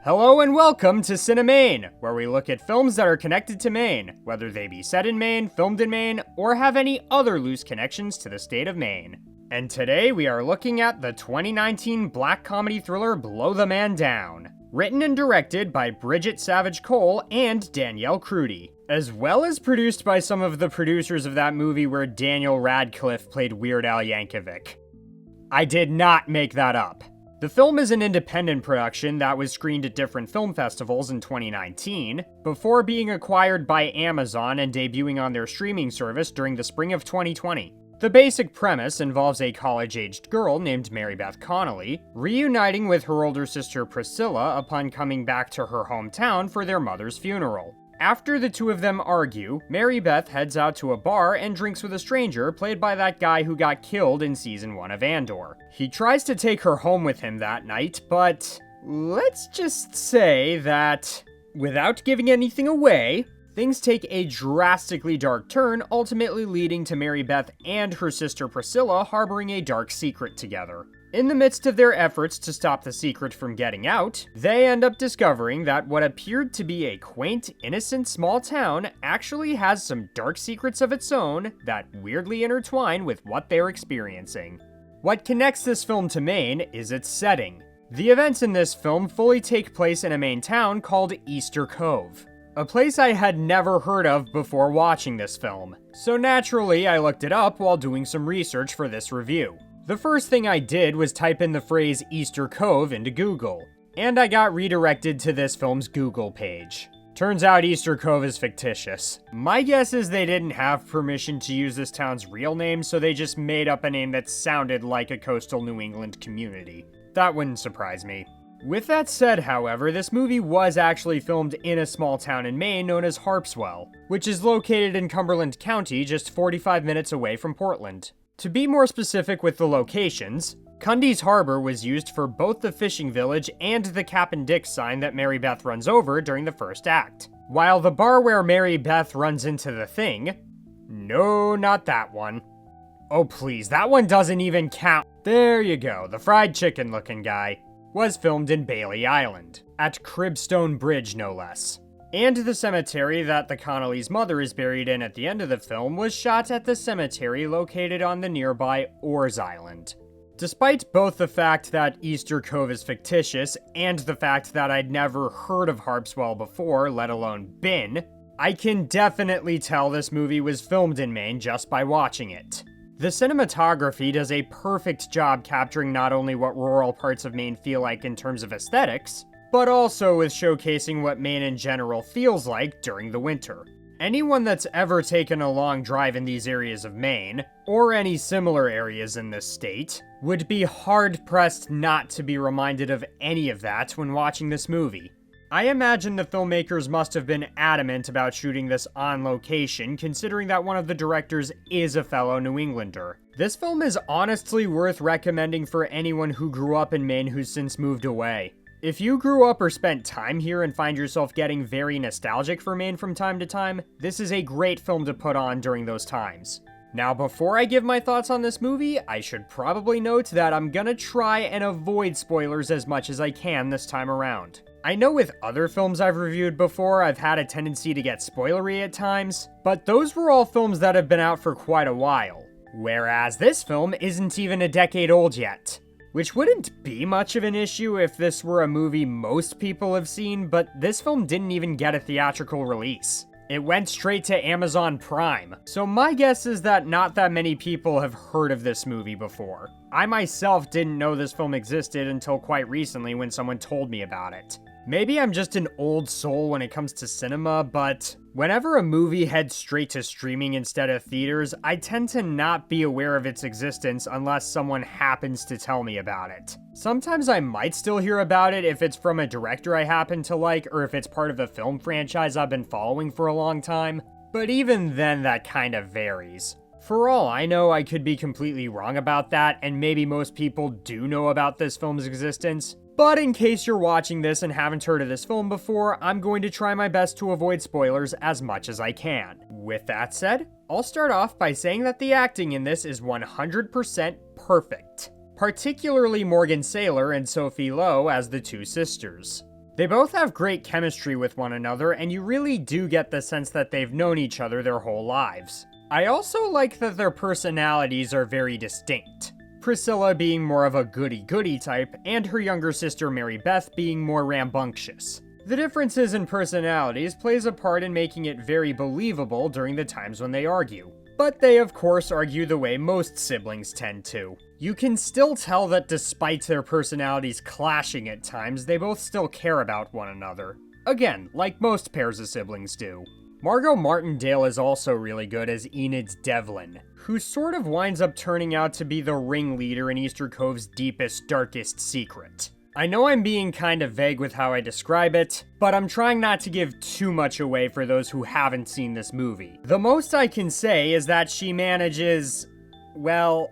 Hello and welcome to CineMaine, where we look at films that are connected to Maine, whether they be set in Maine, filmed in Maine, or have any other loose connections to the state of Maine. And today we are looking at the 2019 black comedy thriller Blow the Man Down, written and directed by Bridget Savage Cole and Danielle Crudy, as well as produced by some of the producers of that movie where Daniel Radcliffe played Weird Al Yankovic. I did not make that up. The film is an independent production that was screened at different film festivals in 2019, before being acquired by Amazon and debuting on their streaming service during the spring of 2020. The basic premise involves a college-aged girl named Mary Beth Connolly reuniting with her older sister Priscilla upon coming back to her hometown for their mother's funeral. After the two of them argue, Mary Beth heads out to a bar and drinks with a stranger played by that guy who got killed in season 1 of Andor. He tries to take her home with him that night, but let's just say that, without giving anything away, things take a drastically dark turn, ultimately leading to Mary Beth and her sister Priscilla harboring a dark secret together. In the midst of their efforts to stop the secret from getting out, they end up discovering that what appeared to be a quaint, innocent small town actually has some dark secrets of its own that weirdly intertwine with what they're experiencing. What connects this film to Maine is its setting. The events in this film fully take place in a Maine town called Easter Cove, a place I had never heard of before watching this film, so naturally I looked it up while doing some research for this review. The first thing I did was type in the phrase Easter Cove into Google, and I got redirected to this film's Google page. Turns out Easter Cove is fictitious. My guess is they didn't have permission to use this town's real name, so they just made up a name that sounded like a coastal New England community. That wouldn't surprise me. With that said, however, this movie was actually filmed in a small town in Maine known as Harpswell, which is located in Cumberland County, just 45 minutes away from Portland. To be more specific with the locations, Cundy's Harbor was used for both the fishing village and the Cap and Dick sign that Mary Beth runs over during the first act. While the bar where Mary Beth runs into the thing... No, not that one. Oh please, that one doesn't even count. There you go, the fried chicken looking guy. Was filmed in Bailey Island, at Cribstone Bridge no less. And the cemetery that the Connolly's mother is buried in at the end of the film was shot at the cemetery located on the nearby Oars Island. Despite both the fact that Easter Cove is fictitious and the fact that I'd never heard of Harpswell before, let alone been, I can definitely tell this movie was filmed in Maine just by watching it. The cinematography does a perfect job capturing not only what rural parts of Maine feel like in terms of aesthetics, but also with showcasing what Maine in general feels like during the winter. Anyone that's ever taken a long drive in these areas of Maine, or any similar areas in this state, would be hard-pressed not to be reminded of any of that when watching this movie. I imagine the filmmakers must have been adamant about shooting this on location, considering that one of the directors is a fellow New Englander. This film is honestly worth recommending for anyone who grew up in Maine who's since moved away. If you grew up or spent time here and find yourself getting very nostalgic for Maine from time to time, this is a great film to put on during those times. Now, before I give my thoughts on this movie, I should probably note that I'm gonna try and avoid spoilers as much as I can this time around. I know with other films I've reviewed before, I've had a tendency to get spoilery at times, but those were all films that have been out for quite a while. Whereas this film isn't even a decade old yet. Which wouldn't be much of an issue if this were a movie most people have seen, but this film didn't even get a theatrical release. It went straight to Amazon Prime, so my guess is that not that many people have heard of this movie before. I myself didn't know this film existed until quite recently when someone told me about it. Maybe I'm just an old soul when it comes to cinema, but whenever a movie heads straight to streaming instead of theaters, I tend to not be aware of its existence unless someone happens to tell me about it. Sometimes I might still hear about it if it's from a director I happen to like, or if it's part of a film franchise I've been following for a long time, but even then that kind of varies. For all I know, I could be completely wrong about that, and maybe most people do know about this film's existence. But in case you're watching this and haven't heard of this film before, I'm going to try my best to avoid spoilers as much as I can. With that said, I'll start off by saying that the acting in this is 100% perfect. Particularly Morgan Saylor and Sophie Lowe as the two sisters. They both have great chemistry with one another, and you really do get the sense that they've known each other their whole lives. I also like that their personalities are very distinct. Priscilla being more of a goody-goody type, and her younger sister Mary Beth being more rambunctious. The differences in personalities plays a part in making it very believable during the times when they argue. But they of course argue the way most siblings tend to. You can still tell that despite their personalities clashing at times, they both still care about one another. Again, like most pairs of siblings do. Margot Martindale is also really good as Enid's Devlin, who sort of winds up turning out to be the ringleader in Easter Cove's deepest, darkest secret. I know I'm being kind of vague with how I describe it, but I'm trying not to give too much away for those who haven't seen this movie. The most I can say is that she manages, well,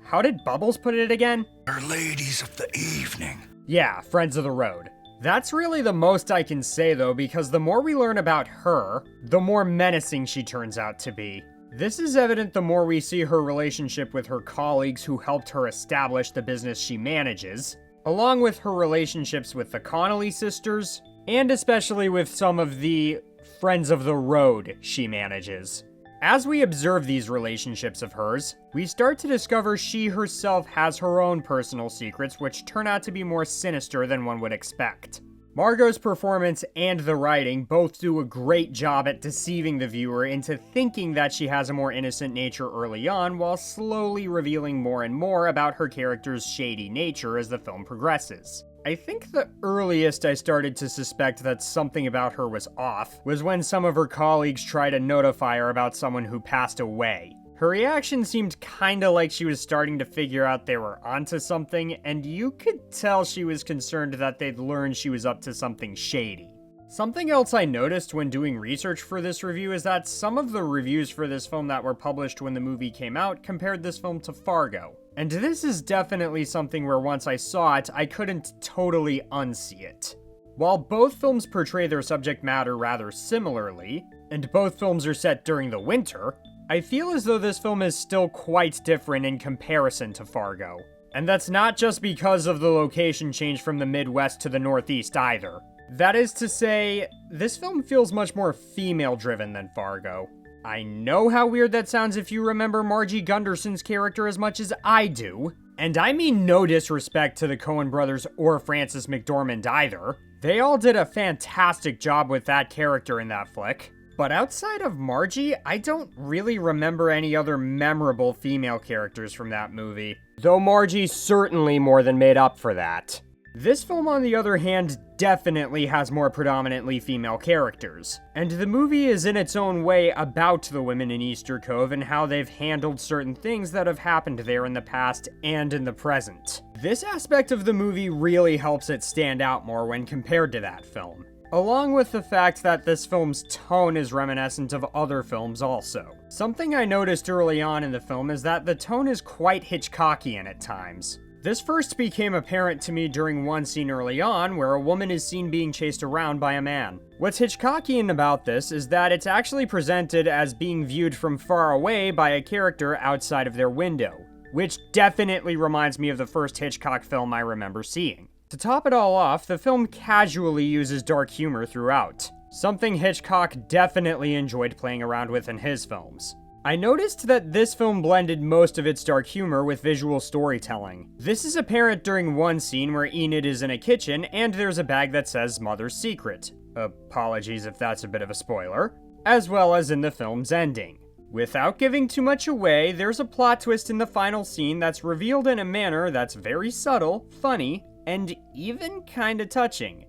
how did Bubbles put it again? Our ladies of the evening. Yeah, friends of the road. That's really the most I can say though, because the more we learn about her, the more menacing she turns out to be. This is evident the more we see her relationship with her colleagues who helped her establish the business she manages, along with her relationships with the Connolly sisters, and especially with some of the friends of the road she manages. As we observe these relationships of hers, we start to discover she herself has her own personal secrets which turn out to be more sinister than one would expect. Margot's performance and the writing both do a great job at deceiving the viewer into thinking that she has a more innocent nature early on, while slowly revealing more and more about her character's shady nature as the film progresses. I think the earliest I started to suspect that something about her was off was when some of her colleagues tried to notify her about someone who passed away. Her reaction seemed kinda like she was starting to figure out they were onto something, and you could tell she was concerned that they'd learned she was up to something shady. Something else I noticed when doing research for this review is that some of the reviews for this film that were published when the movie came out compared this film to Fargo. And this is definitely something where once I saw it, I couldn't totally unsee it. While both films portray their subject matter rather similarly, and both films are set during the winter, I feel as though this film is still quite different in comparison to Fargo. And that's not just because of the location change from the Midwest to the Northeast either. That is to say, this film feels much more female-driven than Fargo. I know how weird that sounds if you remember Margie Gunderson's character as much as I do. And I mean no disrespect to the Coen brothers or Frances McDormand either. They all did a fantastic job with that character in that flick. But outside of Margie, I don't really remember any other memorable female characters from that movie. Though Margie certainly more than made up for that. This film, on the other hand, definitely has more predominantly female characters. And the movie is in its own way about the women in Easter Cove and how they've handled certain things that have happened there in the past and in the present. This aspect of the movie really helps it stand out more when compared to that film. Along with the fact that this film's tone is reminiscent of other films also. Something I noticed early on in the film is that the tone is quite Hitchcockian at times. This first became apparent to me during one scene early on where a woman is seen being chased around by a man. What's Hitchcockian about this is that it's actually presented as being viewed from far away by a character outside of their window, which definitely reminds me of the first Hitchcock film I remember seeing. To top it all off, the film casually uses dark humor throughout, something Hitchcock definitely enjoyed playing around with in his films. I noticed that this film blended most of its dark humor with visual storytelling. This is apparent during one scene where Enid is in a kitchen and there's a bag that says Mother's Secret. Apologies if that's a bit of a spoiler. As well as in the film's ending. Without giving too much away, there's a plot twist in the final scene that's revealed in a manner that's very subtle, funny, and even kinda touching.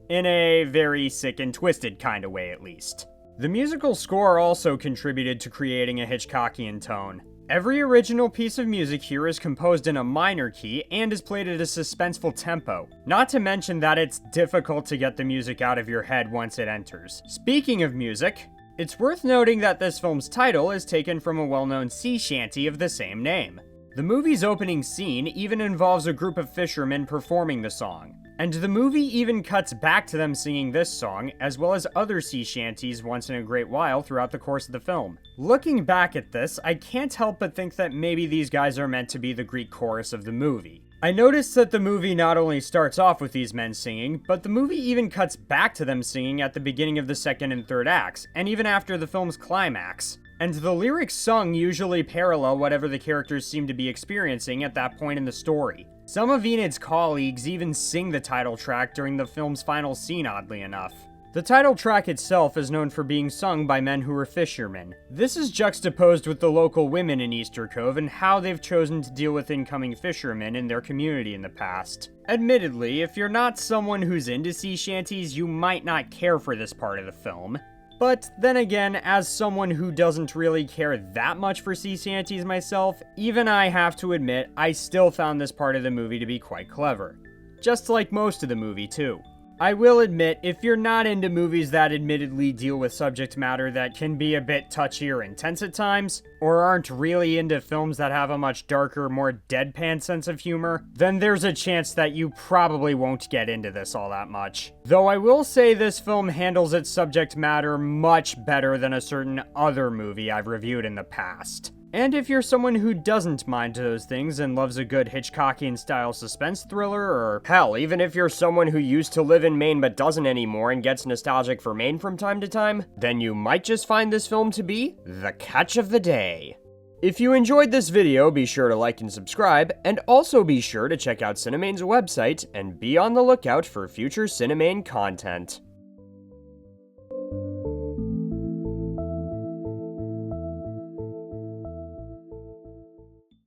In a very sick and twisted kinda way, at least. The musical score also contributed to creating a Hitchcockian tone. Every original piece of music here is composed in a minor key and is played at a suspenseful tempo. Not to mention that it's difficult to get the music out of your head once it enters. Speaking of music, it's worth noting that this film's title is taken from a well-known sea shanty of the same name. The movie's opening scene even involves a group of fishermen performing the song, and the movie even cuts back to them singing this song, as well as other sea shanties once in a great while throughout the course of the film. Looking back at this, I can't help but think that maybe these guys are meant to be the Greek chorus of the movie. I noticed that the movie not only starts off with these men singing, but the movie even cuts back to them singing at the beginning of the second and third acts, and even after the film's climax. And the lyrics sung usually parallel whatever the characters seem to be experiencing at that point in the story. Some of Enid's colleagues even sing the title track during the film's final scene, oddly enough. The title track itself is known for being sung by men who were fishermen. This is juxtaposed with the local women in Easter Cove and how they've chosen to deal with incoming fishermen in their community in the past. Admittedly, if you're not someone who's into sea shanties, you might not care for this part of the film. But then again, as someone who doesn't really care that much for sea shanties myself, even I have to admit I still found this part of the movie to be quite clever. Just like most of the movie too. I will admit, if you're not into movies that admittedly deal with subject matter that can be a bit touchy or intense at times, or aren't really into films that have a much darker, more deadpan sense of humor, then there's a chance that you probably won't get into this all that much. Though I will say this film handles its subject matter much better than a certain other movie I've reviewed in the past. And if you're someone who doesn't mind those things and loves a good Hitchcockian-style suspense thriller, or hell, even if you're someone who used to live in Maine but doesn't anymore and gets nostalgic for Maine from time to time, then you might just find this film to be the catch of the day. If you enjoyed this video, be sure to like and subscribe, and also be sure to check out CineMaine's website and be on the lookout for future CineMaine content.